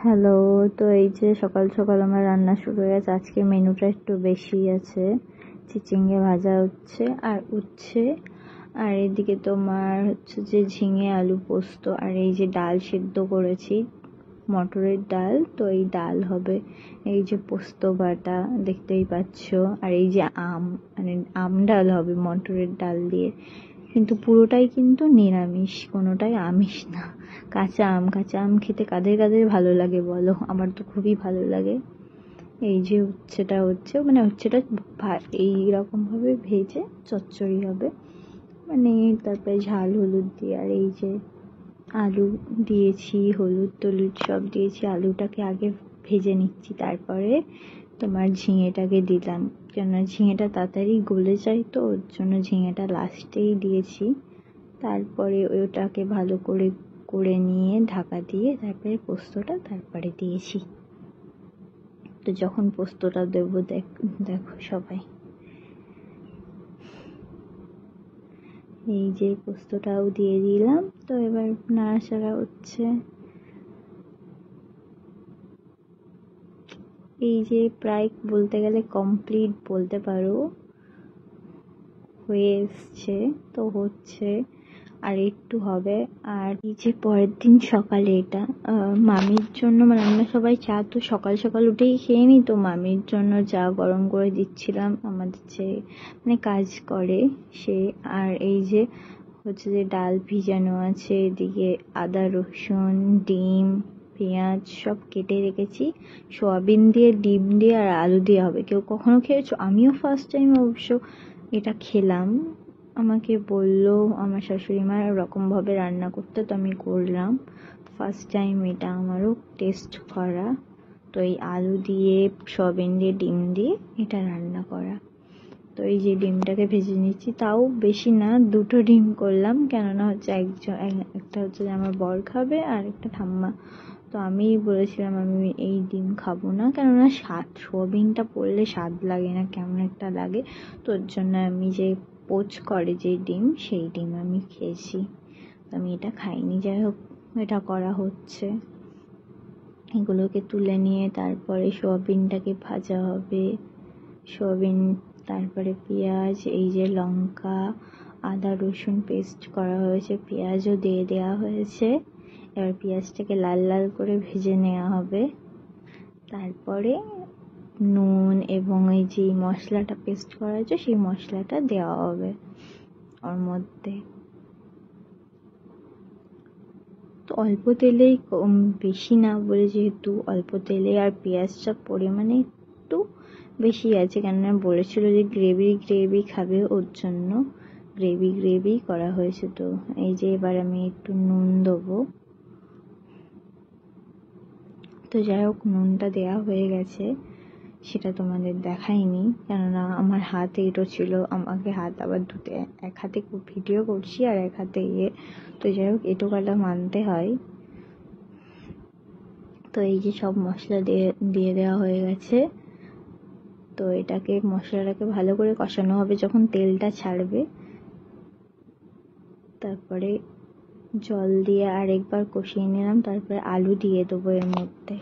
Hello. তো এই যে সকাল সকাল আমার রান্না শুরু হয়ে গেছে। আজকে মেনুটা একটু বেশি আছে, চিচিঙ্গে ভাজা হচ্ছে আর উচ্ছে, আর এদিকে তোমার হচ্ছে যে ঝিঙে আলু পোস্ত, আর এই যে ডাল সিদ্ধ করেছি, মটরের ডাল। তো এই ডাল হবে, এই যে পোস্ত বাটা দেখতেই পাচ্ছ, আর এই যে মানে আম ডাল হবে মটরের ডাল দিয়ে, কিন্তু পুরোটাই কিন্তু নিরামিষ, কোনোটাই আমিষ না। কাঁচা আম খেতে কাদের কাদের ভালো লাগে বলো? আমার তো খুবই ভালো লাগে। এই যে উচ্ছেটা হচ্ছে, মানে উচ্ছেটা এইরকম ভাবে ভেজে চচ্চড়ি হবে, মানে তারপরে ঝাল হলুদ দিয়ে, আর এই যে আলু দিয়েছি, হলুদ টলুদ সব দিয়েছি। আলুটাকে আগে ভেজে নিচ্ছি, তারপরে তোমার ঝিঙেটাকে দিলাম, কেন ঝিঙেটা তাড়াতাড়ি গলে যায়, তো ওর জন্য ঝিঙেটা লাস্টেই দিয়েছি। তারপরে ওটাকে ভালো করে করে নিয়ে ঢাকা দিয়ে তারপরে পোস্তটা তারপরে দিয়েছি। তো যখন পোস্তটা দেবো দেখো সবাই, এই যে পোস্তটাও দিয়ে দিলাম। তো এবার নাড়াচাড়া হচ্ছে। এই যে প্রায় বলতে গেলে কমপ্লিট বলতে পারো, হয়ে এসছে, তো হচ্ছে আর একটু হবে। আর এই যে পরের দিন সকালে এটা মামির জন্য, মানে আমরা সবাই চা তো সকাল সকাল উঠেই খেয়ে নিই, তো মামির জন্য চা গরম করে দিচ্ছিলাম, আমাদের যে মানে কাজ করে সে। আর এই যে হচ্ছে যে ডাল ভিজানো আছে, এদিকে আদা রসুন ডিম পেঁয়াজ সব কেটে রেখেছি। সোয়াবিন দিয়ে ডিম দিয়ে আর আলু দিয়ে হবে। কেউ কখনো খেয়েছো? আমিও ফার্স্ট টাইম অবশ্য এটা খেলাম। আমাকে বললো আমার শাশুড়ি মা ওরকমভাবে রান্না করতে, তো আমি করলাম ফার্স্ট টাইম এটা আমারও টেস্ট করা। তো এই আলু দিয়ে সয়াবিন দিয়ে ডিম দিয়ে এটা রান্না করা। তো এই যে ডিমটাকে ভেজে নিচ্ছি, তাও বেশি না, 2টো ডিম করলাম, কেননা হচ্ছে একটা হচ্ছে যে আমার বর খাবে আর একটা ঠাম্মা। তো আমি বলেছিলাম আমি এই ডিম খাবো না, কেননা সোয়াবিনটা পড়লে স্বাদ লাগে না, কেমন একটা লাগে। তো ওর জন্য আমি যে পোচ করে যে ডিম, সেই ডিম আমি খেয়েছি, তো আমি এটা খাইনি। যাই হোক, এটা করা হচ্ছে। এগুলোকে তুলে নিয়ে তারপরে সোয়াবিনটাকে ভাজা হবে। সোয়াবিন, তারপরে পেঁয়াজ, এই যে লঙ্কা আদা রসুন পেস্ট করা হয়েছে, পেঁয়াজও দিয়ে দেওয়া হয়েছে। এবার পেঁয়াজটাকে লাল লাল করে ভেজে নেওয়া হবে। তারপরে নুন এবং এই যে মশলাটা পেস্ট করা হয়েছে সেই মশলাটা দেওয়া হবে ওর মধ্যে। তো অল্প তেলেই, বেশি না বলে, যেহেতু অল্প তেলে আর পেঁয়াজটা পরিমাণে একটু বেশি আছে, কেননা বলেছিল যে গ্রেভি খাবে, ওর জন্য গ্রেভি করা হয়েছে। তো এই যে এবার আমি একটু নুন দেবো। তো যাই হোক, নুনটা দেওয়া হয়ে গেছে, সেটা তোমাদের দেখাইনি, কেননা আমার হাত এঁটো ছিল, আমাকে হাত আবার ধুতে, এক হাতে ভিডিও করছি আর এক হাতে তো যাই হোক এঁটো কাটা মানতে হয়। তো এই যে সব মশলা দিয়ে দেওয়া হয়ে গেছে। তো মশলাটাকে ভালো করে কষানো হবে, যখন তেলটা ছাড়বে তারপরে জল দিয়ে আরেকবার কষিয়ে নিলাম, তারপরে আলু দিয়ে দেবো এর মধ্যে।